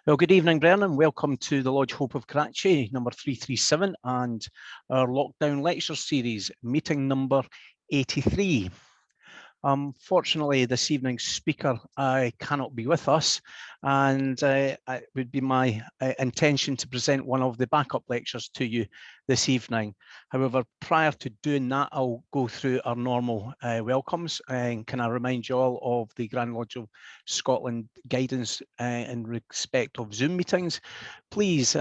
Well, good evening, Brennan. Welcome to the Lodge Hope of Karachi, number 337, and our lockdown lecture series, meeting number 83. Fortunately, this evening's speaker cannot be with us, and it would be my intention to present one of the backup lectures to you this evening. However, prior to doing that, I'll go through our normal welcomes, and can I remind you all of the Grand Lodge of Scotland guidance in respect of Zoom meetings. Please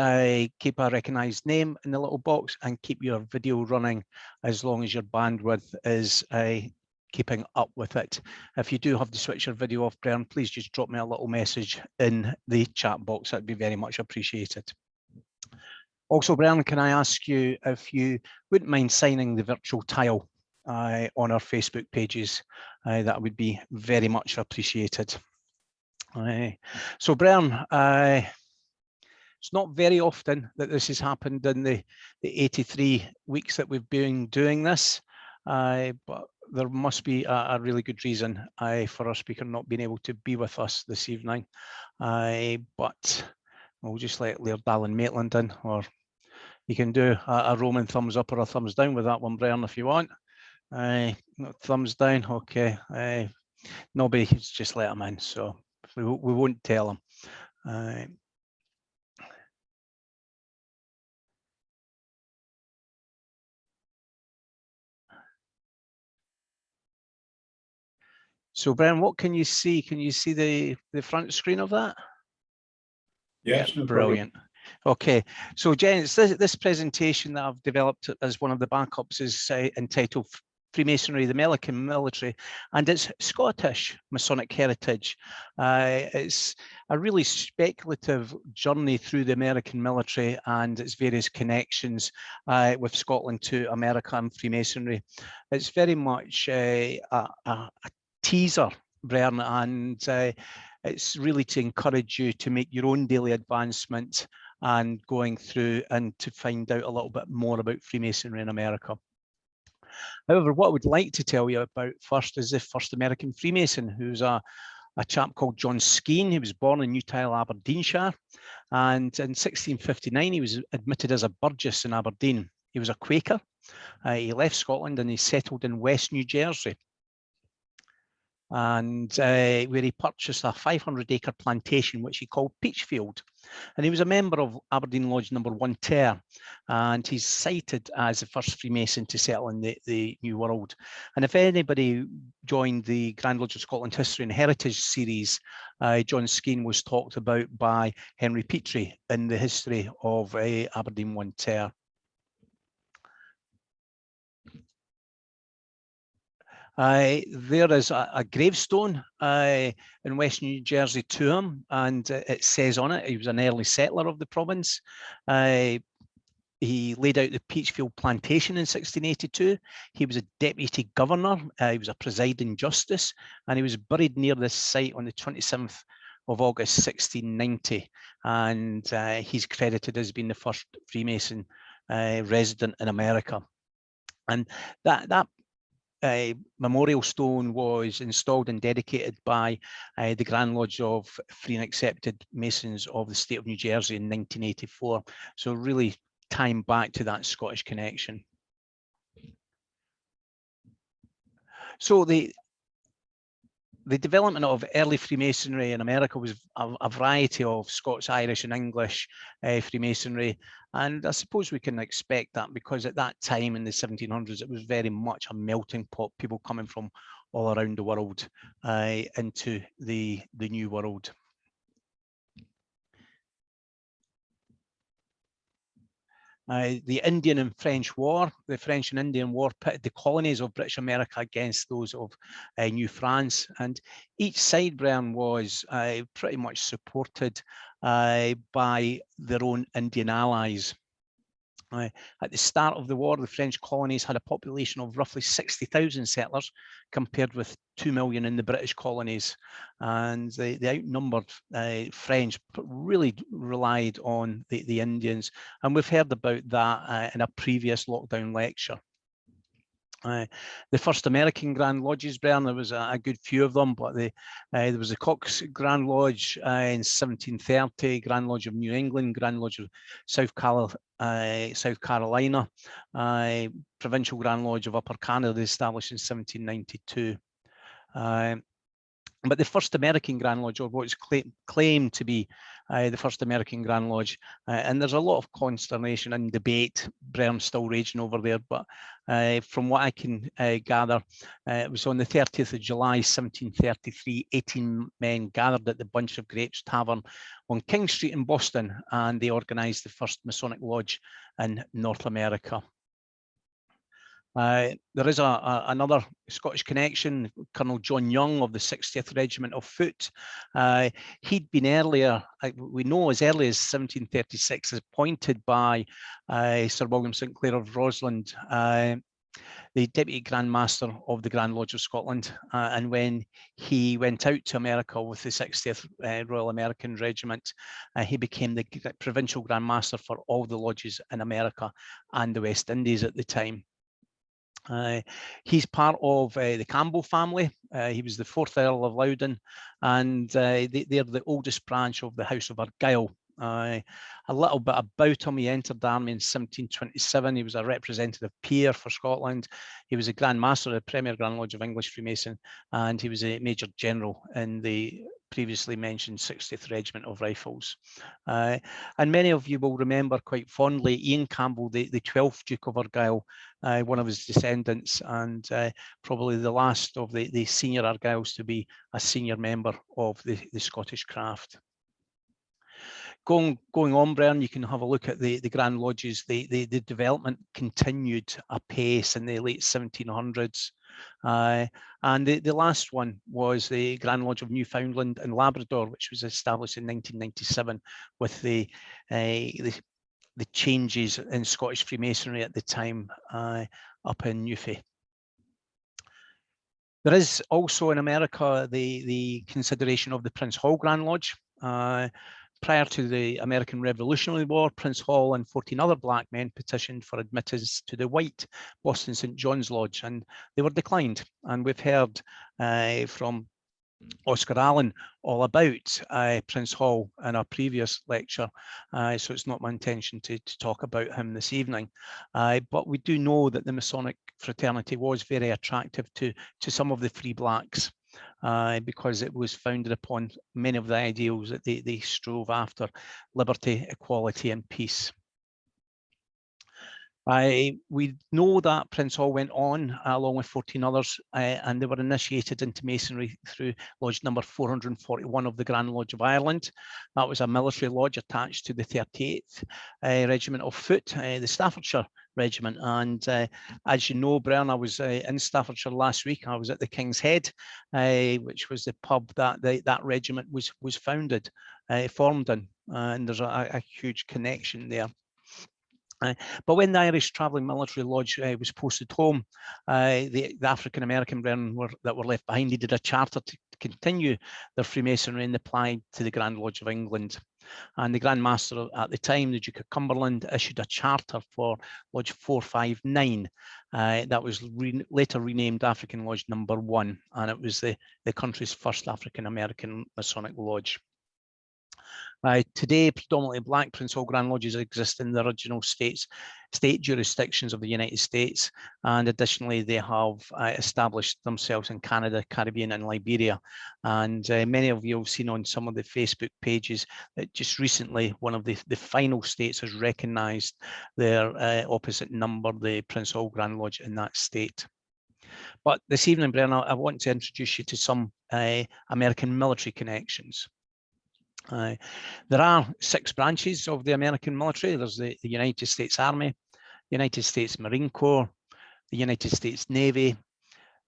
keep a recognised name in the little box and keep your video running as long as your bandwidth is keeping up with it. If you do have to switch your video off, Brian, please just drop me a little message in the chat box. That'd be very much appreciated. Also, Brian, can I ask you if you wouldn't mind signing the virtual tile on our Facebook pages? That would be very much appreciated. So, Brian, it's not very often that this has happened in the 83 weeks that we've been doing this, but there must be a really good reason for our speaker not being able to be with us this evening. But we'll just let Laird Alan Maitland in, or you can do a Roman thumbs up or a thumbs down with that one, Brian, if you want. Thumbs down, okay. Nobody's just let him in, so we won't tell him. So, Brian, what can you see? Can you see the front screen of that? Yes, no brilliant. problem. Okay, so gents, this presentation that I've developed as one of the backups is entitled Freemasonry, the American Military, and its Scottish Masonic heritage. It's a really speculative journey through the American military and its various connections with Scotland to America and Freemasonry. It's very much a teaser, Brian, and it's really to encourage you to make your own daily advancement and going through and to find out a little bit more about Freemasonry in America. However, what I would like to tell you about first is the first American Freemason, who's a chap called John Skene. He was born in Newtile, Aberdeenshire, and in 1659 he was admitted as a burgess in Aberdeen. He was a Quaker. He left Scotland and he settled in West New Jersey, and where he purchased a 500-acre plantation, which he called Peachfield. And he was a member of Aberdeen Lodge number 1 Ter, and he's cited as the first Freemason to settle in the New World. And if anybody joined the Grand Lodge of Scotland History and Heritage series, John Skene was talked about by Henry Petrie in the history of Aberdeen 1 Ter. There is a gravestone in West New Jersey to him, and it says on it he was an early settler of the province. He laid out the Peachfield plantation in 1682. He was a deputy governor. He was a presiding justice, and he was buried near this site on the 27th of August 1690. And he's credited as being the first Freemason resident in America. And that memorial stone was installed and dedicated by the Grand Lodge of Free and Accepted Masons of the state of New Jersey in 1984. So really tying back to that Scottish connection. So the development of early Freemasonry in America was a variety of Scots, Irish and English Freemasonry. And I suppose we can expect that because at that time in the 1700s, it was very much a melting pot, people coming from all around the world into the New World. The Indian and French War, the French and Indian War pitted the colonies of British America against those of New France, and each side, Brian, was pretty much supported by their own Indian allies. At the start of the war, the French colonies had a population of roughly 60,000 settlers compared with 2 million in the British colonies. And the outnumbered French really relied on the Indians. And we've heard about that in a previous lockdown lecture. The first American Grand Lodges, Brian, there was a good few of them, but there was the Cox Grand Lodge in 1730, Grand Lodge of New England, Grand Lodge of South Carolina, Provincial Grand Lodge of Upper Canada, established in 1792. But the first American Grand Lodge, or what's claimed to be the first American Grand Lodge, and there's a lot of consternation and debate, Brian, still raging over there, but from what I can gather, it was on the 30th of July 1733, 18 men gathered at the Bunch of Grapes Tavern on King Street in Boston, and they organised the first Masonic Lodge in North America. There is another Scottish connection, Colonel John Young of the 60th Regiment of Foot. He'd been earlier, we know as early as 1736, appointed by Sir William St Clair of Rossland, the Deputy Grand Master of the Grand Lodge of Scotland. And when he went out to America with the 60th Royal American Regiment, he became the Provincial Grand Master for all the lodges in America and the West Indies at the time. He's part of the Campbell family. He was the 4th Earl of Loudon, and they're the oldest branch of the House of Argyll. A little bit about him: he entered the army in 1727. He was a representative peer for Scotland. He was a Grand Master of the Premier Grand Lodge of English Freemason, and he was a Major General in the previously mentioned 60th Regiment of Rifles. And many of you will remember quite fondly Ian Campbell, the 12th Duke of Argyll, one of his descendants, and probably the last of the senior Argylls to be a senior member of the Scottish craft. Going on, Brian, you can have a look at the Grand Lodges. The development continued apace in the late 1700s. And the last one was the Grand Lodge of Newfoundland and Labrador, which was established in 1997 with the changes in Scottish Freemasonry at the time up in Newfie. There is also in America the consideration of the Prince Hall Grand Lodge. Prior to the American Revolutionary War, Prince Hall and 14 other black men petitioned for admittance to the white Boston St. John's Lodge, and they were declined. And we've heard from Oscar Allen all about Prince Hall in a previous lecture, so it's not my intention to talk about him this evening. But we do know that the Masonic fraternity was very attractive to some of the free blacks. Because it was founded upon many of the ideals that they strove after: liberty, equality, and peace. We know that Prince Hall went on along with 14 others, and they were initiated into Masonry through Lodge number 441 of the Grand Lodge of Ireland. That was a military lodge attached to the 38th Regiment of Foot, the Staffordshire Regiment. And as you know, Brian, I was in Staffordshire last week. I was at the King's Head, which was the pub that that regiment was founded, formed in, and there's a huge connection there. But when the Irish Travelling Military Lodge was posted home, the African American men that were left behind needed a charter to continue their Freemasonry, and applied to the Grand Lodge of England. And the Grand Master at the time, the Duke of Cumberland, issued a charter for Lodge 459 that was later renamed African Lodge number 1, and it was the country's first African American Masonic Lodge. Today, predominantly black Prince Hall Grand Lodges exist in the original state jurisdictions of the United States, and additionally they have established themselves in Canada, Caribbean, and Liberia. And many of you have seen on some of the Facebook pages that just recently one of the final states has recognised their opposite number, the Prince Hall Grand Lodge in that state. But this evening, Brian, I want to introduce you to some American military connections. There are 6 branches of the American military. There's the United States Army, United States Marine Corps, the United States Navy,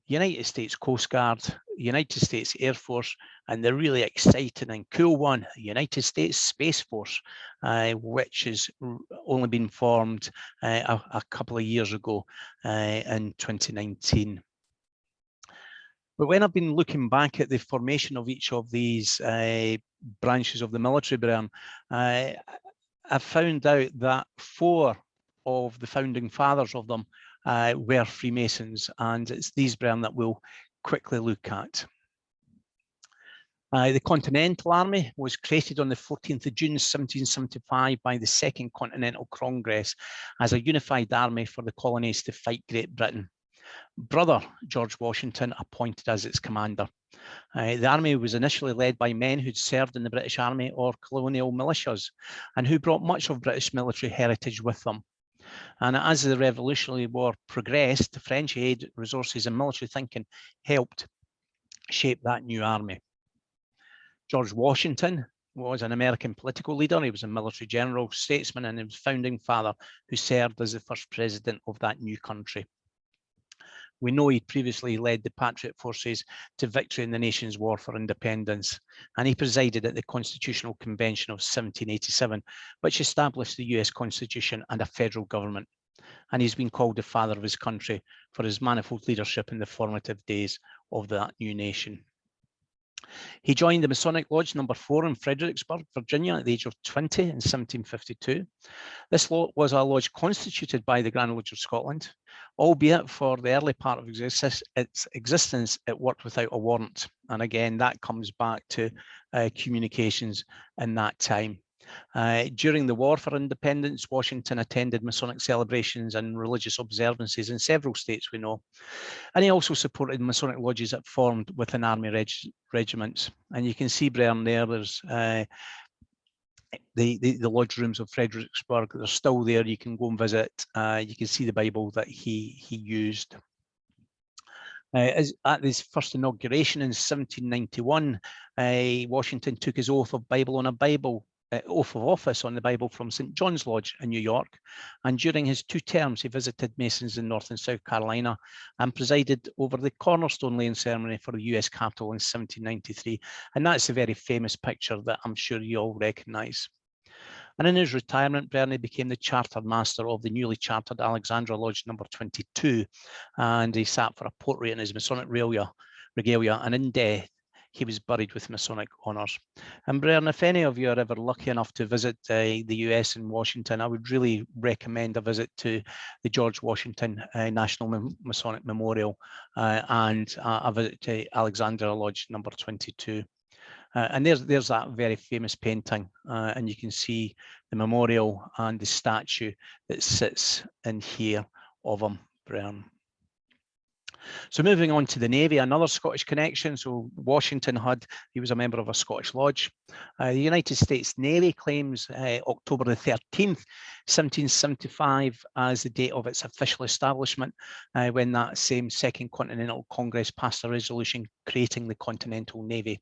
United States Coast Guard, United States Air Force, and the really exciting and cool one, United States Space Force, which has only been formed a couple of years ago in 2019. But when I've been looking back at the formation of each of these branches of the military, Brian, I've found out that 4 of the founding fathers of them were Freemasons, and it's these Bren that we'll quickly look at. The Continental Army was created on the 14th of June 1775 by the Second Continental Congress as a unified army for the colonies to fight Great Britain. Brother George Washington appointed as its commander. The army was initially led by men who'd served in the British Army or colonial militias and who brought much of British military heritage with them. And as the Revolutionary War progressed, the French aid, resources and military thinking helped shape that new army. George Washington was an American political leader. He was a military general, statesman, and he was founding father who served as the first president of that new country. We know he previously led the Patriot forces to victory in the nation's war for independence, and he presided at the Constitutional Convention of 1787, which established the US Constitution and a federal government. And he's been called the father of his country for his manifold leadership in the formative days of that new nation. He joined the Masonic Lodge number 4 in Fredericksburg, Virginia at the age of 20 in 1752. This was a lodge constituted by the Grand Lodge of Scotland, albeit for the early part of its existence, it worked without a warrant. And again, that comes back to communications in that time. During the War for Independence, Washington attended Masonic celebrations and religious observances in several states we know. And he also supported Masonic lodges that formed within army regiments. And you can see, Bren, there's the lodge rooms of Fredericksburg. They're still there. You can go and visit. You can see the Bible that he used. At his first inauguration in 1791, Washington took his oath of office on the Bible from St. John's Lodge in New York. And during his 2 terms, he visited Masons in North and South Carolina and presided over the cornerstone laying ceremony for the US Capitol in 1793. And that's a very famous picture that I'm sure you all recognize. And in his retirement, Bernie became the charter master of the newly chartered Alexandra Lodge number 22. And he sat for a portrait in his Masonic regalia, and in death, he was buried with Masonic honours. And Bren, if any of you are ever lucky enough to visit the US in Washington, I would really recommend a visit to the George Washington National Masonic Memorial and a visit to Alexandra Lodge number 22. And there's that very famous painting, and you can see the memorial and the statue that sits in here of him, Bren. So moving on to the Navy, another Scottish connection. So Washington he was a member of a Scottish lodge. The United States Navy claims October the 13th, 1775 as the date of its official establishment, when that same Second Continental Congress passed a resolution creating the Continental Navy.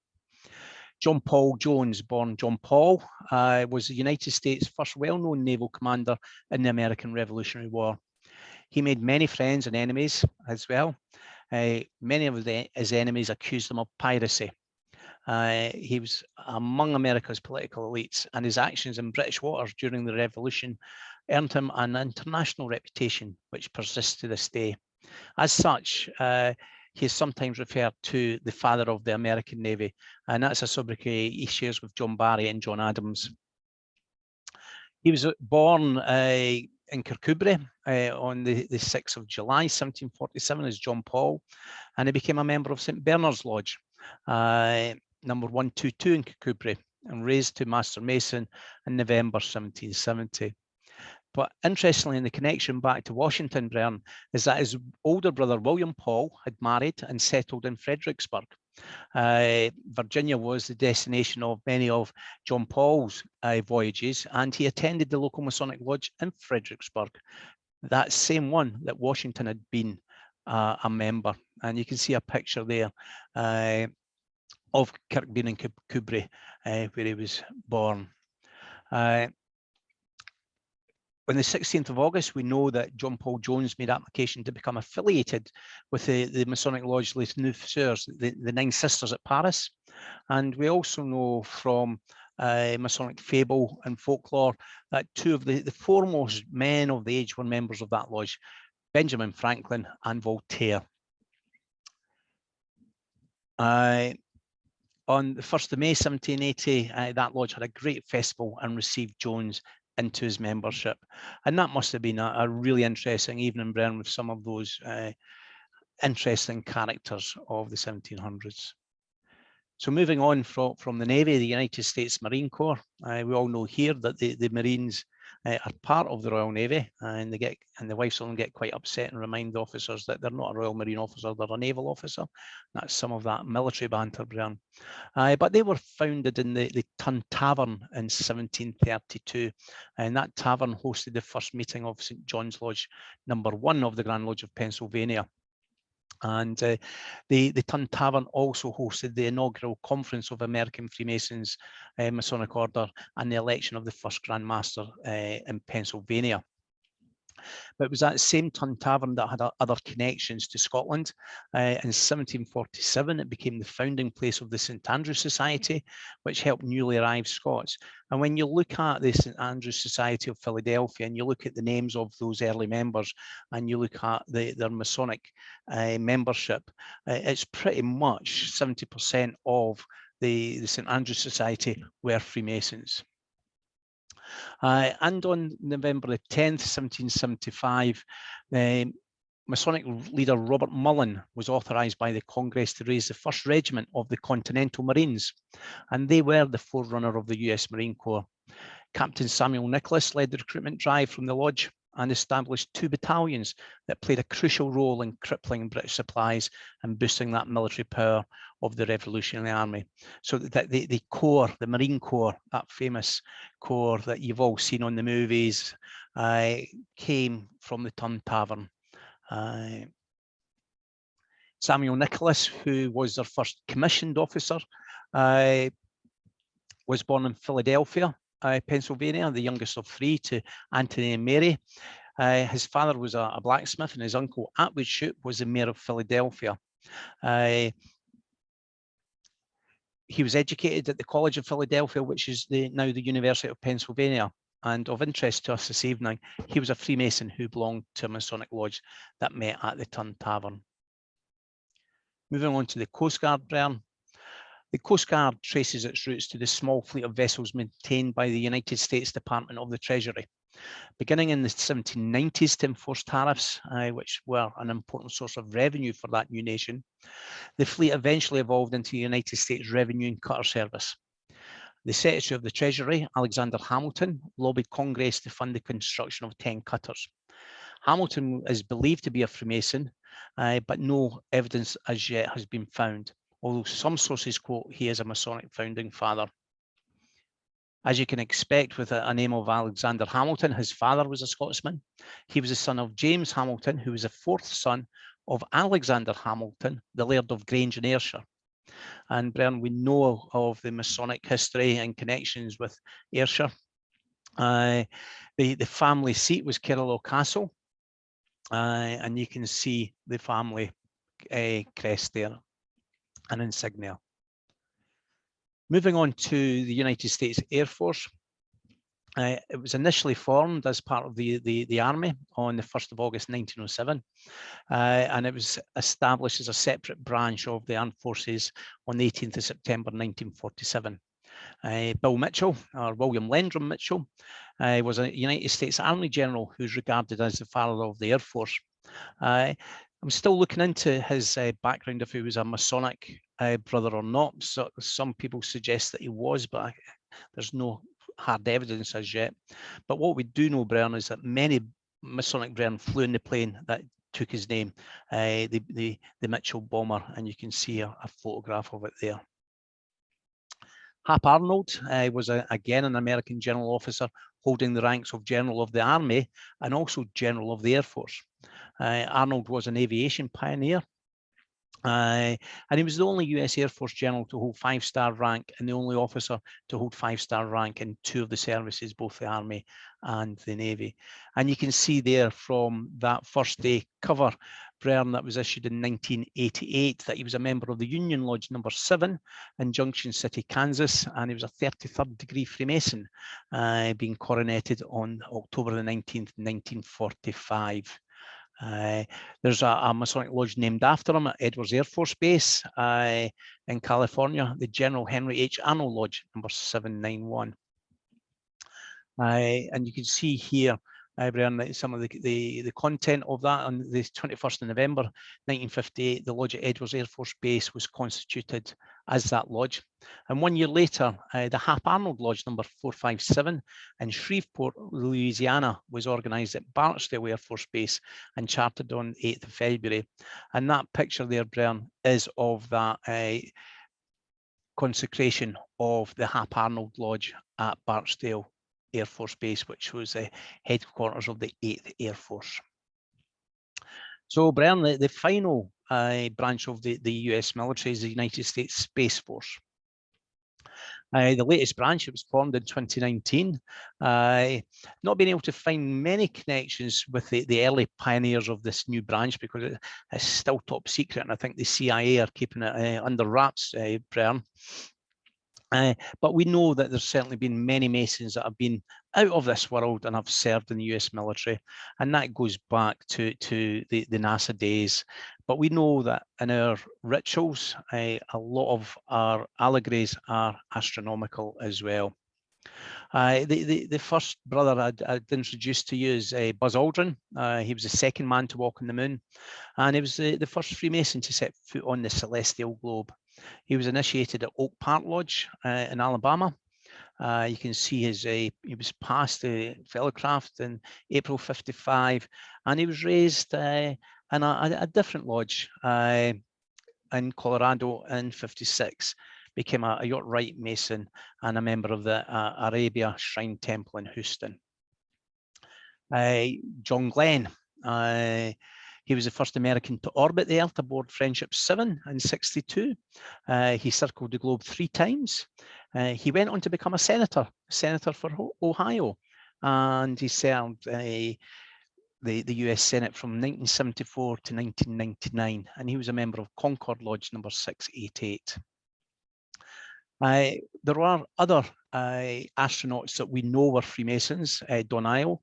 John Paul Jones, born John Paul, was the United States' first well-known naval commander in the American Revolutionary War. He made many friends and enemies as well. Many of his enemies accused him of piracy. He was among America's political elites, and his actions in British waters during the Revolution earned him an international reputation, which persists to this day. As such, he is sometimes referred to the father of the American Navy, and that's a sobriquet he shares with John Barry and John Adams. He was born in Kirkcudbright on the 6th of July, 1747 as John Paul, and he became a member of St. Bernard's Lodge, number 122 in Kirkcudbright, and raised to Master Mason in November 1770. But interestingly, in the connection back to Washington, Bren, is that his older brother, William Paul, had married and settled in Fredericksburg. Virginia was the destination of many of John Paul's voyages, and he attended the local Masonic Lodge in Fredericksburg, that same one that Washington had been a member. And you can see a picture there of Kirkcudbright and Kirkcudbright, where he was born. On the 16th of August, we know that John Paul Jones made application to become affiliated with the Masonic Lodge Les Neuf Sœurs, the Nine Sisters at Paris. And we also know from Masonic fable and folklore that 2 of the foremost men of the age were members of that lodge, Benjamin Franklin and Voltaire. On the 1st of May, 1780, that lodge had a great festival and received Jones into his membership. And that must have been a really interesting evening, Bren, with some of those interesting characters of the 1700s. So moving on from the Navy, the United States Marine Corps, we all know here that the Marines are part of the Royal Navy, and the wives of them get quite upset and remind the officers that they're not a Royal Marine officer, they're a naval officer. That's some of that military banter, Brian. But they were founded in the Tun Tavern in 1732, and that tavern hosted the first meeting of St. John's Lodge #1 of the Grand Lodge of Pennsylvania. And the Tun Tavern also hosted the inaugural conference of American Freemasons, Masonic Order, and the election of the first Grand Master in Pennsylvania. But it was that same Tun Tavern that had other connections to Scotland. In 1747, it became the founding place of the St. Andrew Society, which helped newly arrived Scots. And when you look at the St. Andrew Society of Philadelphia, and you look at the names of those early members, and you look at their Masonic membership, it's pretty much 70% of the St. Andrew Society were Freemasons. And on November the 10th, 1775, Masonic leader Robert Mullen was authorised by the Congress to raise the first regiment of the Continental Marines, and they were the forerunner of the US Marine Corps. Captain Samuel Nicholas led the recruitment drive from the lodge and established 2 battalions that played a crucial role in crippling British supplies and boosting that military power of the Revolutionary Army. So that the Corps, the Marine Corps, that famous Corps that you've all seen on the movies, came from the Tun Tavern. Samuel Nicholas, who was their first commissioned officer, was born in Philadelphia, Pennsylvania, the youngest of 3 to Anthony and Mary. His father was a blacksmith, and his uncle Atwood Shute was the mayor of Philadelphia. He was educated at the College of Philadelphia, which is now the University of Pennsylvania. And of interest to us this evening, he was a Freemason who belonged to a Masonic lodge that met at the Tun Tavern. Moving on to the Coast Guard, Brian. The Coast Guard traces its roots to the small fleet of vessels maintained by the United States Department of the Treasury. Beginning in the 1790s to enforce tariffs, which were an important source of revenue for that new nation, the fleet eventually evolved into the United States Revenue and Cutter Service. The Secretary of the Treasury, Alexander Hamilton, lobbied Congress to fund the construction of 10 cutters. Hamilton is believed to be a Freemason, but no evidence as yet has been found, although some sources quote he is a Masonic founding father. As you can expect with a name of Alexander Hamilton, his father was a Scotsman. He was the son of James Hamilton, who was the 4th son of Alexander Hamilton, the Laird of Grange in Ayrshire. And Brian, we know of the Masonic history and connections with Ayrshire. The family seat was Carlisle Castle, and you can see the family crest there, an insignia. Moving on to the United States Air Force. It was initially formed as part of the Army on the 1st of August 1907, and it was established as a separate branch of the Armed Forces on the 18th of September 1947. Bill Mitchell, or William Landrum Mitchell, was a United States Army general who's regarded as the father of the Air Force. I'm still looking into his background, if he was a Masonic brother or not. So some people suggest that he was, but there's no hard evidence as yet. But what we do know, Brian, is that many Masonic brethren flew in the plane that took his name, the Mitchell bomber, and you can see a photograph of it there. Hap Arnold was again an American general officer holding the ranks of General of the Army and also General of the Air Force. Arnold was an aviation pioneer, and he was the only US Air Force general to hold 5-star rank and the only officer to hold 5-star rank in 2 of the services, both the Army and the Navy. And you can see there from that first day cover, Brian, that was issued in 1988, that he was a member of the Union Lodge number 7 in Junction City, Kansas, and he was a 33rd degree Freemason, being coronated on October the 19th, 1945. There's a Masonic lodge named after him at Edwards Air Force Base in California, the General Henry H. Arnold Lodge, number 791. And you can see here, Brian, some of the content of that. On the 21st of November 1958, the lodge at Edwards Air Force Base was constituted as that lodge. And 1 year later, the Hap Arnold Lodge number 457 in Shreveport, Louisiana was organised at Barksdale Air Force Base and chartered on 8th of February. And that picture there, Brian, is of that consecration of the Hap Arnold Lodge at Barksdale Air Force Base, which was the headquarters of the 8th Air Force. So, Brian, the final branch of the US military is the United States Space Force. The latest branch, it was formed in 2019. Not being able to find many connections with the early pioneers of this new branch because it's still top secret, and I think the CIA are keeping it under wraps, Brian. But we know that there's certainly been many Masons that have been out of this world and have served in the US military, and that goes back to the NASA days. But we know that in our rituals, a lot of our allegories are astronomical as well. The first brother I'd introduced to you is Buzz Aldrin. He was the second man to walk on the moon, and he was the first Freemason to set foot on the celestial globe. He was initiated at Oak Park Lodge in Alabama. You can see he was passed the fellowcraft in April '55, and he was raised in a different lodge in Colorado in '56. Became a Rite Mason and a member of the Arabia Shrine Temple in Houston. John Glenn. He was the first American to orbit the Earth aboard Friendship 7 in '62. He circled the globe 3 times. He went on to become a senator for Ohio, and he served the US Senate from 1974 to 1999, and he was a member of Concord Lodge number 688. There are other astronauts that we know were Freemasons: Don Isle,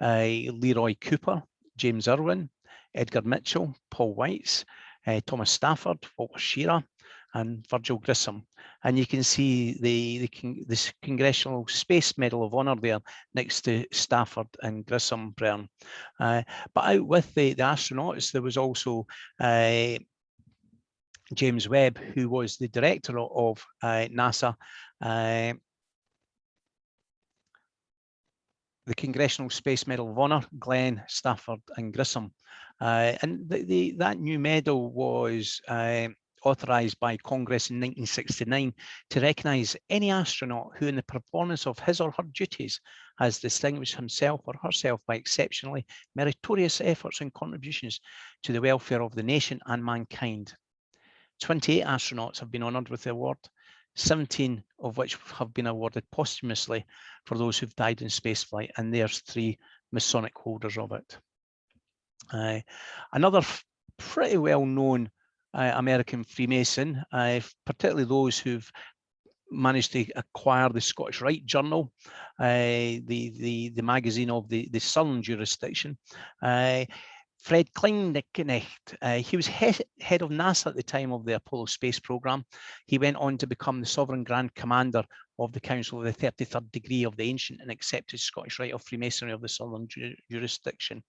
Leroy Cooper, James Irwin, Edgar Mitchell, Paul Weitz, Thomas Stafford, Walter Shearer, and Virgil Grissom. And you can see this Congressional Space Medal of Honor there next to Stafford and Grissom, Brian. But out with the astronauts, there was also James Webb, who was the director of NASA. The Congressional Space Medal of Honor, Glenn, Stafford, and Grissom. And that new medal was authorized by Congress in 1969 to recognize any astronaut who, in the performance of his or her duties, has distinguished himself or herself by exceptionally meritorious efforts and contributions to the welfare of the nation and mankind. 28 astronauts have been honored with the award, 17 of which have been awarded posthumously for those who've died in spaceflight, and there's 3 Masonic holders of it. Another pretty well-known American Freemason, particularly those who've managed to acquire the Scottish Rite Journal, the magazine of the Southern jurisdiction. Fred Kleinknecht, he was head of NASA at the time of the Apollo space program. He went on to become the Sovereign Grand Commander of the Council of the 33rd Degree of the Ancient and Accepted Scottish Rite of Freemasonry of the Southern jurisdiction.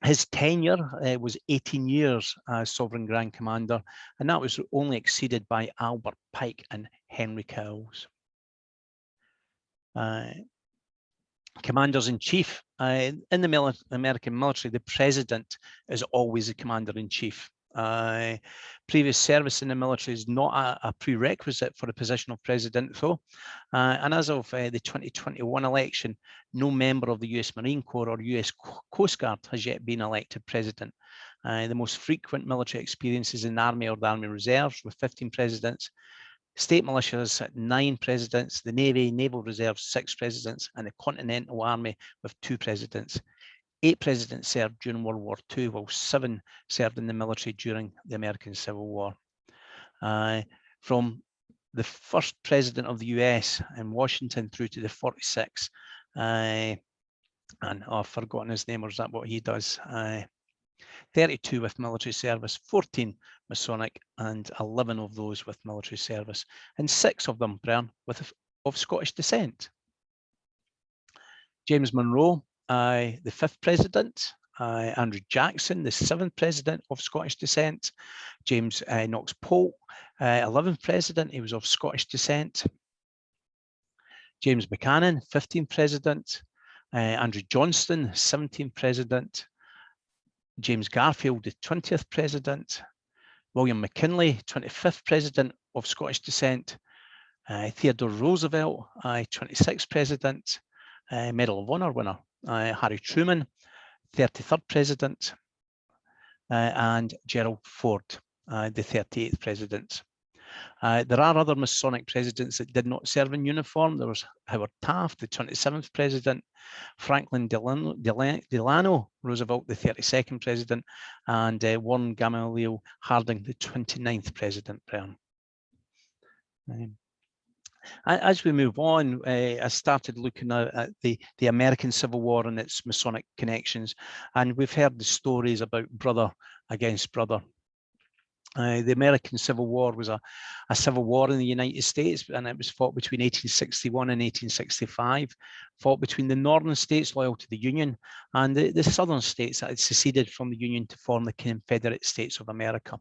His tenure was 18 years as Sovereign Grand Commander, and that was only exceeded by Albert Pike and Henry Cowles. Commanders-in-Chief. In the American military, the president is always the commander-in-chief. Previous service in the military is not a prerequisite for the position of president, though. And as of the 2021 election, no member of the US Marine Corps or US Coast Guard has yet been elected president. The most frequent military experiences in the Army or the Army Reserves, with 15 presidents. State militias at 9 presidents, the Navy, Naval Reserves, 6 presidents, and the Continental Army with 2 presidents. 8 presidents served during World War II, while 7 served in the military during the American Civil War. From the first president of the US in Washington through to the 46th, and I've forgotten his name, or is that what he does? 32 with military service, 14 Masonic, and 11 of those with military service, and 6 of them, Brian, with of Scottish descent. James Monroe, the 5th president. Andrew Jackson, the 7th president of Scottish descent. James Knox Polk, 11th president, he was of Scottish descent. James Buchanan, 15th president. Andrew Johnston, 17th president. James Garfield, the 20th president. William McKinley, 25th president of Scottish descent. Theodore Roosevelt, 26th president. Medal of Honor winner, Harry Truman, 33rd president, and Gerald Ford, the 38th president. There are other Masonic presidents that did not serve in uniform. There was Howard Taft, the 27th president, Franklin Delano Roosevelt, the 32nd president, and Warren Gamaliel Harding, the 29th president. As we move on, I started looking at the American Civil War and its Masonic connections, and we've heard the stories about brother against brother. The American Civil War was a civil war in the United States, and it was fought between 1861 and 1865, fought between the northern states loyal to the Union and the southern states that had seceded from the Union to form the Confederate States of America.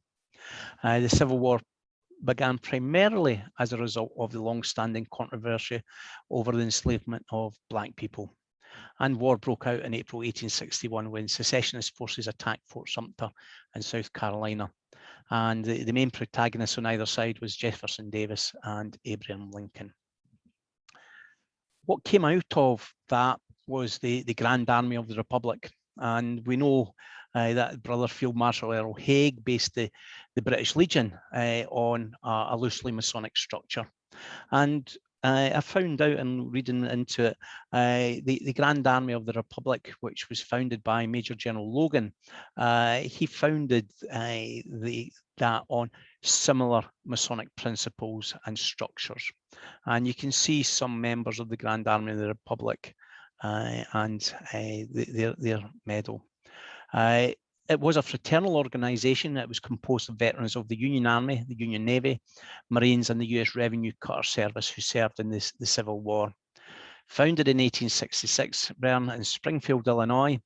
The Civil War began primarily as a result of the long-standing controversy over the enslavement of Black people. And war broke out in April 1861 when secessionist forces attacked Fort Sumter in South Carolina. And the main protagonists on either side was Jefferson Davis and Abraham Lincoln. What came out of that was the Grand Army of the Republic. And we know that Brother Field Marshal Earl Haig based the British Legion on a loosely Masonic structure. And I found out in reading into it, the Grand Army of the Republic, which was founded by Major General Logan, he founded that on similar Masonic principles and structures. And you can see some members of the Grand Army of the Republic and their medal. It was a fraternal organization. It was composed of veterans of the Union Army, the Union Navy, Marines, and the US Revenue Cutter Service who served in the Civil War. Founded in 1866, Bern in Springfield, Illinois,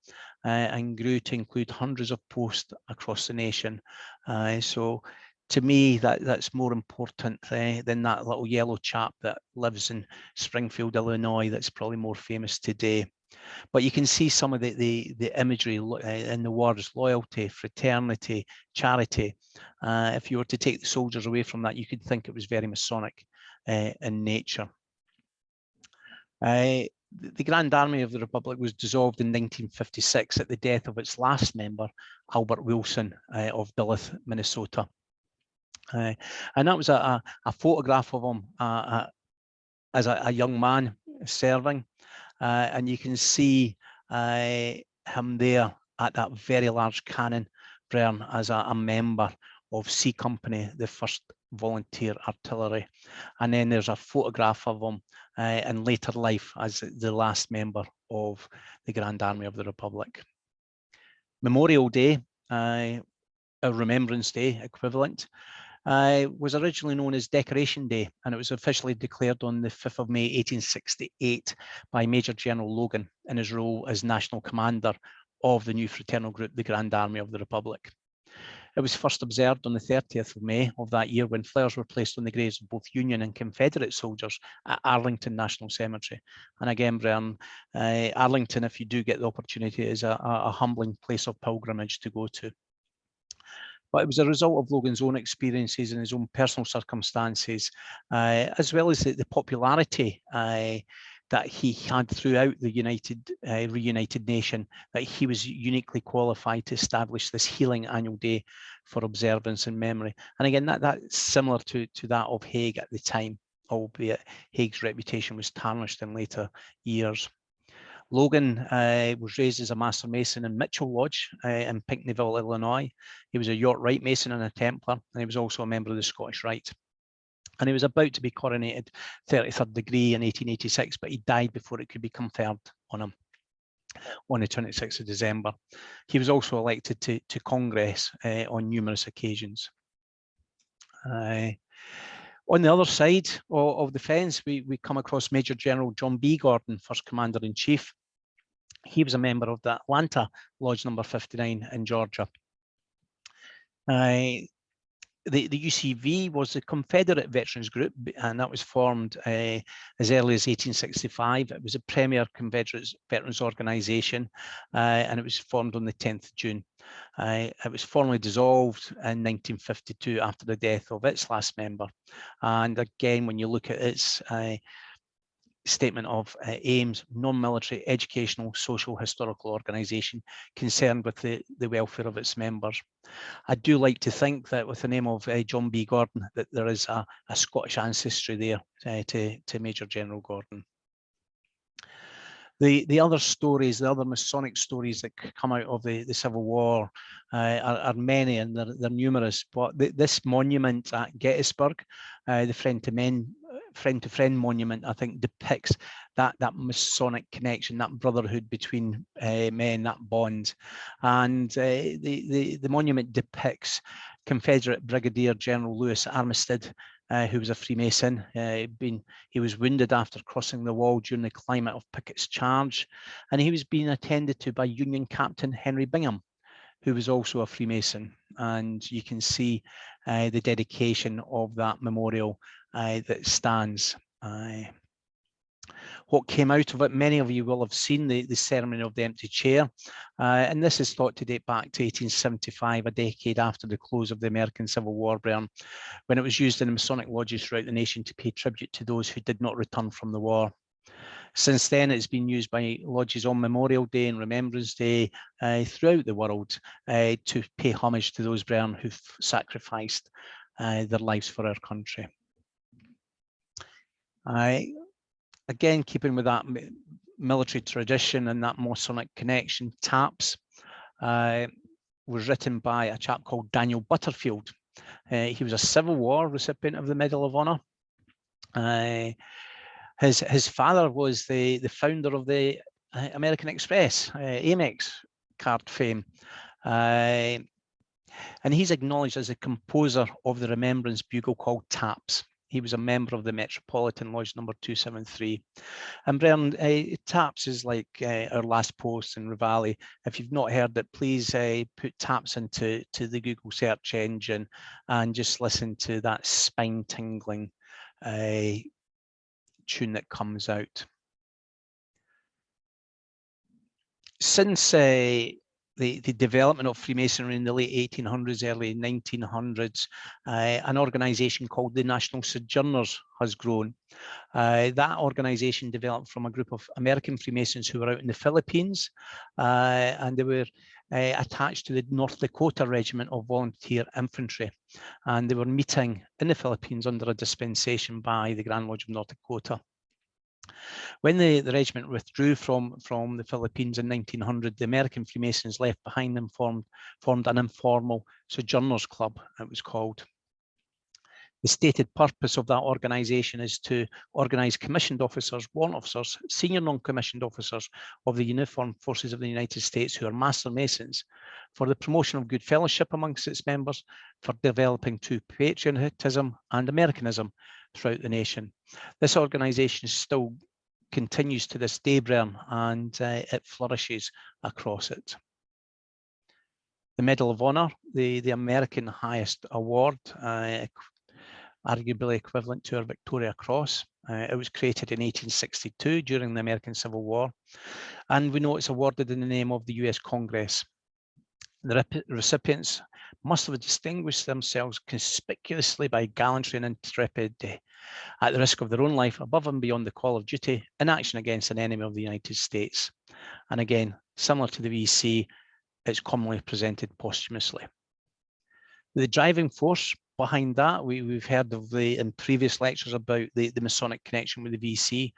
and grew to include hundreds of posts across the nation. So to me, that's more important than that little yellow chap that lives in Springfield, Illinois, that's probably more famous today. But you can see some of the imagery in the words: loyalty, fraternity, charity. If you were to take the soldiers away from that, you could think it was very Masonic in nature. The Grand Army of the Republic was dissolved in 1956 at the death of its last member, Albert Wilson of Duluth, Minnesota. And that was a photograph of him as a young man serving. And you can see him there at that very large cannon burn as a member of C Company, the 1st Volunteer Artillery. And then there's a photograph of him in later life as the last member of the Grand Army of the Republic. Memorial Day, a Remembrance Day equivalent, was originally known as Decoration Day, and it was officially declared on the 5th of May 1868 by Major General Logan in his role as National Commander of the new fraternal group, the Grand Army of the Republic. It was first observed on the 30th of May of that year when flowers were placed on the graves of both Union and Confederate soldiers at Arlington National Cemetery. And again, Brian, Arlington, if you do get the opportunity, is a humbling place of pilgrimage to go to. But it was a result of Logan's own experiences and his own personal circumstances, as well as the popularity that he had throughout the reunited nation, that he was uniquely qualified to establish this healing annual day for observance and memory. And again, that's similar to that of Haig at the time, albeit Haig's reputation was tarnished in later years. Logan was raised as a Master Mason in Mitchell Lodge in Pinckneyville, Illinois. He was a York Rite Mason and a Templar, and he was also a member of the Scottish Rite. And he was about to be coronated 33rd degree in 1886, but he died before it could be conferred on him on the 26th of December. He was also elected to Congress on numerous occasions. On the other side of the fence, we come across Major General John B. Gordon, First Commander-in-Chief. He was a member of the Atlanta Lodge number 59 in Georgia. The UCV was the Confederate Veterans Group, and that was formed as early as 1865. It was a premier Confederate veterans organisation, and it was formed on the 10th of June. It was formally dissolved in 1952 after the death of its last member. And again, when you look at its statement of aims, non-military, educational, social, historical organisation concerned with the welfare of its members. I do like to think that with the name of John B. Gordon, that there is a Scottish ancestry there to Major General Gordon. The other stories, the other Masonic stories that come out of the Civil War are many, and they're numerous. But this monument at Gettysburg, the friend to friend monument, I think depicts that Masonic connection, that brotherhood between men, that bond. And the monument depicts Confederate Brigadier General Lewis Armistead, who was a Freemason. He was wounded after crossing the wall during the climate of Pickett's charge, and he was being attended to by Union Captain Henry Bingham, who was also a Freemason. And you can see the dedication of that memorial that stands. What came out of it, many of you will have seen the ceremony of the empty chair, and this is thought to date back to 1875, a decade after the close of the American Civil War, Brian, when it was used in the Masonic lodges throughout the nation to pay tribute to those who did not return from the war. Since then, it's been used by lodges on Memorial Day and Remembrance Day throughout the world to pay homage to those, Brian, who've sacrificed their lives for our country. Again, keeping with that military tradition and that Masonic connection, TAPS was written by a chap called Daniel Butterfield. He was a Civil War recipient of the Medal of Honor. His father was the founder of the American Express, Amex card fame. And he's acknowledged as a composer of the remembrance bugle called TAPS. He was a member of the Metropolitan Lodge number 273. And Brian, TAPS is like our last post in Reveille. If you've not heard it, please put TAPS into the Google search engine and just listen to that spine-tingling tune that comes out. Since the development of Freemasonry in the late 1800s, early 1900s, an organisation called the National Sojourners has grown. That organisation developed from a group of American Freemasons who were out in the Philippines, and they were attached to the North Dakota Regiment of Volunteer Infantry, and they were meeting in the Philippines under a dispensation by the Grand Lodge of North Dakota. When the regiment withdrew from the Philippines in 1900, the American Freemasons left behind and formed an informal Sojourners Club, it was called. The stated purpose of that organisation is to organise commissioned officers, warrant officers, senior non-commissioned officers of the Uniformed Forces of the United States who are Master Masons for the promotion of good fellowship amongst its members, for developing true patriotism and Americanism throughout the nation. This organisation still continues to this day, Brian, and it flourishes across it. The Medal of Honor, the American highest award, arguably equivalent to our Victoria Cross. It was created in 1862 during the American Civil War, and we know it's awarded in the name of the US Congress. The recipients must have distinguished themselves conspicuously by gallantry and intrepidity, at the risk of their own life, above and beyond the call of duty, in action against an enemy of the United States. And again, similar to the VC, it's commonly presented posthumously. The driving force behind that, we've heard of in previous lectures about the Masonic connection with the VC,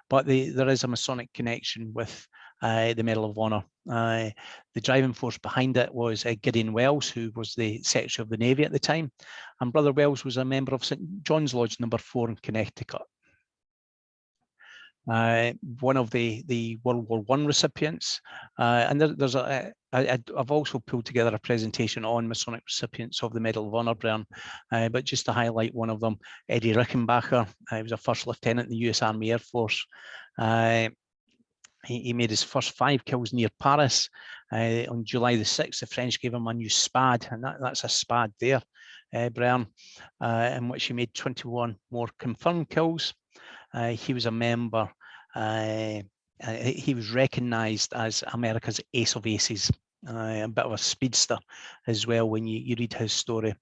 but there is a Masonic connection with the Medal of Honor. The driving force behind it was Gideon Wells, who was the Secretary of the Navy at the time, and Brother Wells was a member of St. John's Lodge number 4 in Connecticut. one of the World War I recipients, and I've also pulled together a presentation on Masonic recipients of the Medal of Honor, Brian, but just to highlight one of them, Eddie Richenbacher. He was a first lieutenant in the US Army Air Force. He made his first 5 kills near Paris. On July the 6th, the French gave him a new SPAD, and that's a SPAD there, Brian, in which he made 21 more confirmed kills. He was a member. He was recognised as America's ace of aces, a bit of a speedster as well when you read his story.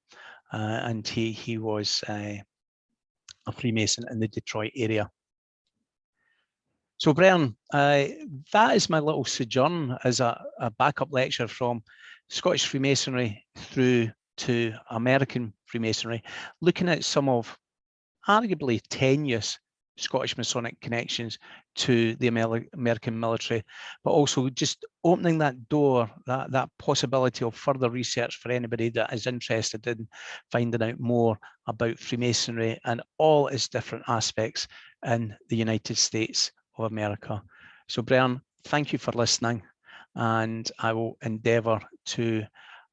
And he was a Freemason in the Detroit area. So Brian, that is my little sojourn as a backup lecture from Scottish Freemasonry through to American Freemasonry, looking at some of arguably tenuous Scottish Masonic connections to the American military, but also just opening that door, that possibility of further research for anybody that is interested in finding out more about Freemasonry and all its different aspects in the United States of America. So Brian, thank you for listening, and I will endeavour to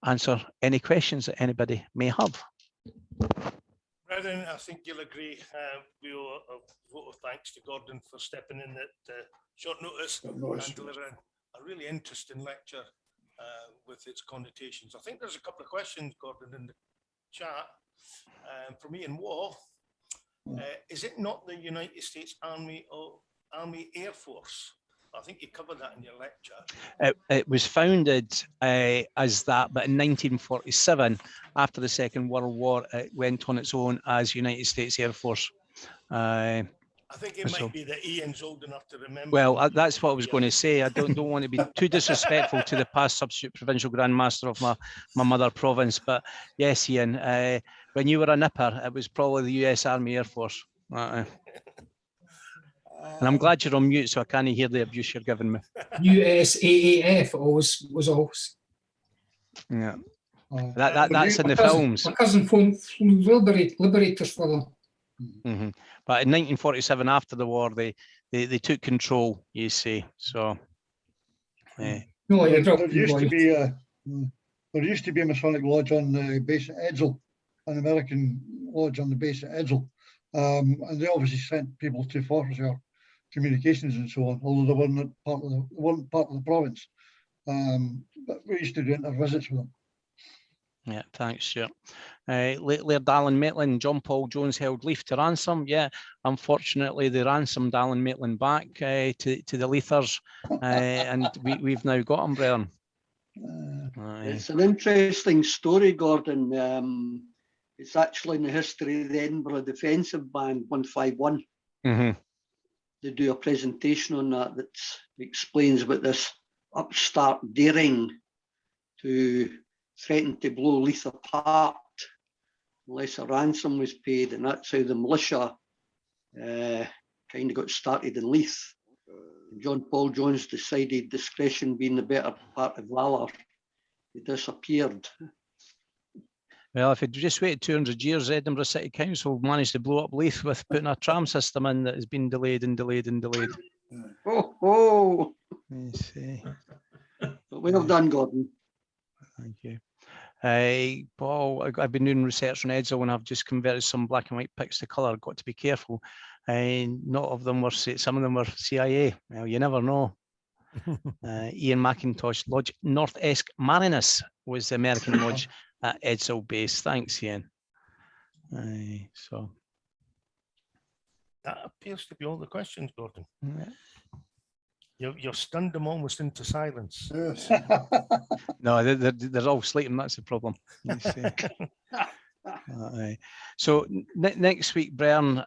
answer any questions that anybody may have. Brethren, I think you'll agree. We owe a vote of thanks to Gordon for stepping in at short notice and delivering a really interesting lecture with its connotations. I think there's a couple of questions, Gordon, in the chat. For me in war, is it not the United States Army Air Force? I think you covered that in your lecture. It was founded as that, but in 1947, after the Second World War, it went on its own as United States Air Force. I think it might be that Ian's old enough to remember. Well, that's what I was going to say. I don't want to be too disrespectful to the past substitute provincial Grand Master of my mother province, but yes, Ian, when you were a nipper, it was probably the US Army Air Force. And I'm glad you're on mute, so I can't hear the abuse you're giving me. USAAF was always. Yeah, that's in the films. My cousin flew liberators for them. Mm-hmm. But in 1947, after the war, they took control, you see. So, No, there used to be a Masonic lodge on the base at Edsel, an American lodge on the base at Edsel, and they obviously sent people to Fortress communications and so on, although they weren't part of the province. But we used to do inter-visits with them. Yeah, thanks, Stuart. Laird Alan Maitland, John Paul Jones held Leith to ransom. Yeah, unfortunately, they ransomed Alan Maitland back to the Leithers, and we've now got him, Brian. It's an interesting story, Gordon. It's actually in the history of the Edinburgh Defensive Band 151. Mm-hmm. They do a presentation on that explains about this upstart daring to threaten to blow Leith apart unless a ransom was paid, and that's how the militia kind of got started in Leith. John Paul Jones decided, discretion being the better part of valour, he disappeared. Well, if you'd just waited 200 years, Edinburgh City Council managed to blow up Leith with putting a tram system in that has been delayed and delayed and delayed. Oh. You see. But well done, Gordon. Thank you. Paul, I've been doing research on Edsel and I've just converted some black and white pics to colour. I've got to be careful. Not all of them were, some of them were CIA. Well, you never know. Ian McIntosh, Lodge North Esk Marinus was the American lodge at Edsel base. Thanks, Ian. So that appears to be all the questions, Gordon. Yeah. You've stunned them almost into silence. Yes. No, they're all sleeping. That's the problem. So next week, Brian,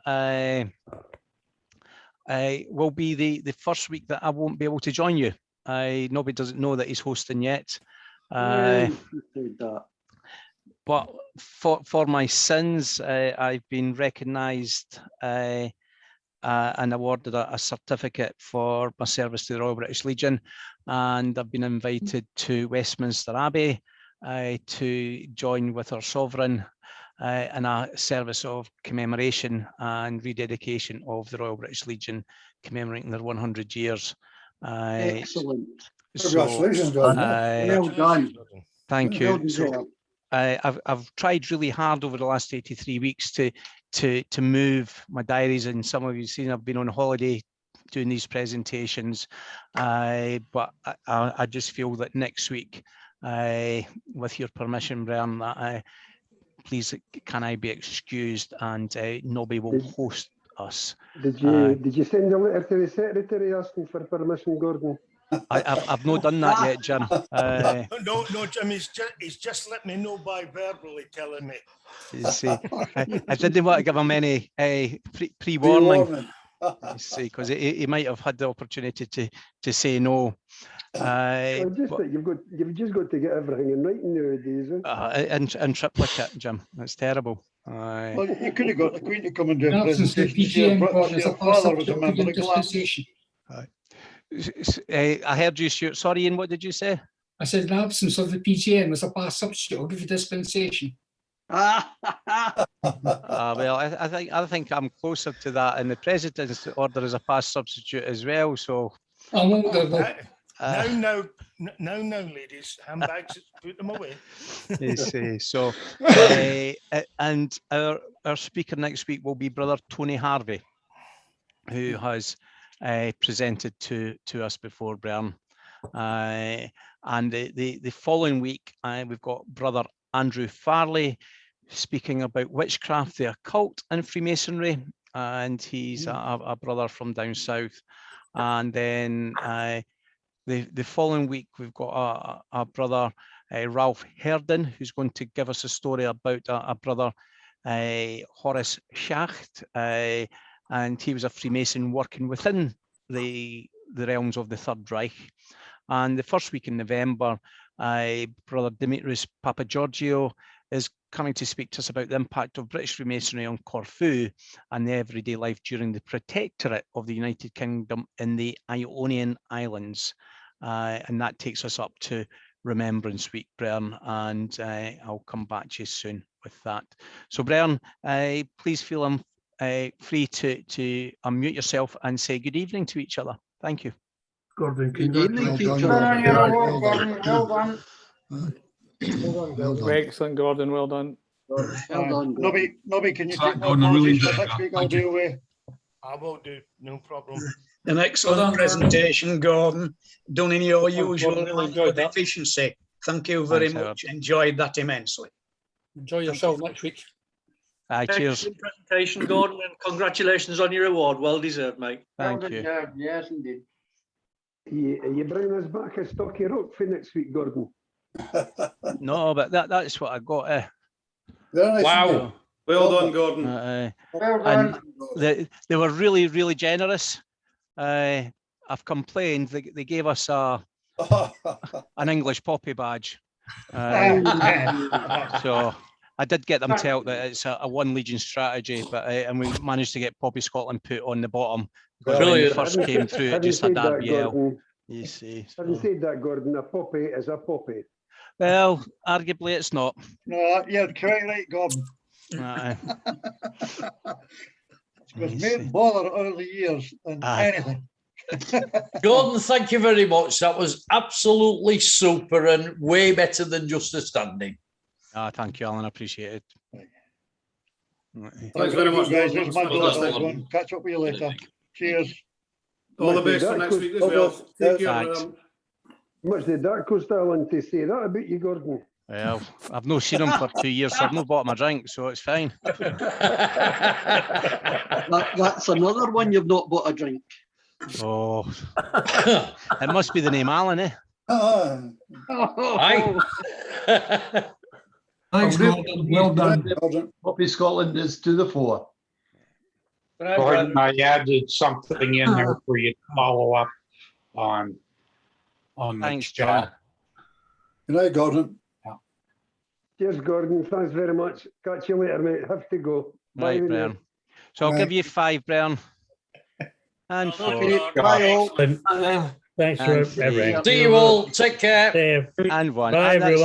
will be the first week that I won't be able to join you. Nobody doesn't know that he's hosting yet. But for my sins, I've been recognised and awarded a certificate for my service to the Royal British Legion, and I've been invited to Westminster Abbey to join with our sovereign in a service of commemoration and rededication of the Royal British Legion, commemorating their 100 years. Excellent. Congratulations, Gordon. Well done. Thank Well you. So, deserved. I've tried really hard over the last 83 weeks to move my diaries, and some of you seen I've been on holiday doing these presentations, but I just feel that next week, with your permission, Brian, that please can I be excused, and nobody will host us. Did you send a letter to the secretary asking for permission, Gordon? I've not done that yet, Jim. No, Jim, he's just let me know by verbally telling me. You see, I didn't want to give him any pre-warning. You see, because he might have had the opportunity to say no. You've just got to get everything in writing nowadays. In triplicate, Jim. That's terrible. Well, you could have got the Queen to come and do a Absence of presentation. PGM, Gordon, is a Your father was a subject member of of GLAM. dispensation. I heard you, Stuart. Sorry, Ian, what did you say? I said the absence of the PGM is a past substitute. I'll give you dispensation. Well, I think I'm closer to that, and the President's order is a past substitute as well. So I won't go though. Now, ladies, handbags, put them away. you see, so and our speaker next week will be Brother Tony Harvey, who has presented to us before, Brian. And the following week, we've got Brother Andrew Farley speaking about witchcraft, the occult, and Freemasonry, and he's a brother from down south. And then the following week, we've got a brother, Ralph Herden, who's going to give us a story about a brother, Horace Schacht, and he was a Freemason working within the realms of the Third Reich. And the first week in November, Brother Demetrius Papagiorgio is coming to speak to us about the impact of British Freemasonry on Corfu and the everyday life during the Protectorate of the United Kingdom in the Ionian Islands. And that takes us up to Remembrance Week, Brian, and I'll come back to you soon with that. So, Brian, please feel free to unmute yourself and say good evening to each other. Thank you. Gordon, Good evening, congratulations. Peter. Well done. Excellent, Gordon. Well done. Well done. Gordon. Nobby, can you Thank take God, my I really apologies for enjoyed next that. week? I'll Thank be you. away. I will do, no problem. An excellent presentation, Gordon. Done in your usual Gordon, really line enjoyed of that. efficiency. Thank you very Thanks, much. Enjoyed that immensely. Enjoy yourself next week. Cheers. Excellent presentation, Gordon, and congratulations on your award. Well deserved, mate. Thank you. Yes, indeed. You bring us back a stocky rock for next week, Gordon. No, but that's what I got. Very nice. Wow. Well done, Gordon. Well And done. they were really, really generous. I've complained. They gave us an English poppy badge. So I did get them to tell that it's a one Legion strategy, but and we managed to get Poppy Scotland put on the bottom. Because when we Brilliant. first came through, it Having just had said that, RBL. Gordon, You see. having So. said that, Gordon, a poppy is a poppy. Well, arguably it's not. No, you're quite right, Gordon. Uh, Because You made see. bother early years than Aye. anything. Gordon, thank you very much. That was absolutely super and way better than just a standing. Thank you, Alan. I appreciate it. Thanks very much, guys. Gordon. Here's my daughter. Fantastic. Everyone. Catch up with you later. Cheers. All the best for next week as well. Take care. Thanks. Much did that cost Alan to say that about you, Gordon? Well, I've not seen him for 2 years, so I've not bought him a drink, so it's fine. That's another one you've not bought a drink. Oh, it must be the name Alan, eh? Aye. Thanks, Gordon. Well done. Poppy Scotland is to the fore. Gordon, I added something in there for you to follow up on the Thanks, chat. John. Good night, Gordon. Cheers, Gordon. Thanks very much. Catch you later, mate. Have to go. Bye. Right, Brian. So I'll Right. give you 5, Brian. And 4. Okay, bye all. Thanks And for everything. See you all. Take care. And 1. Bye, And that's everyone.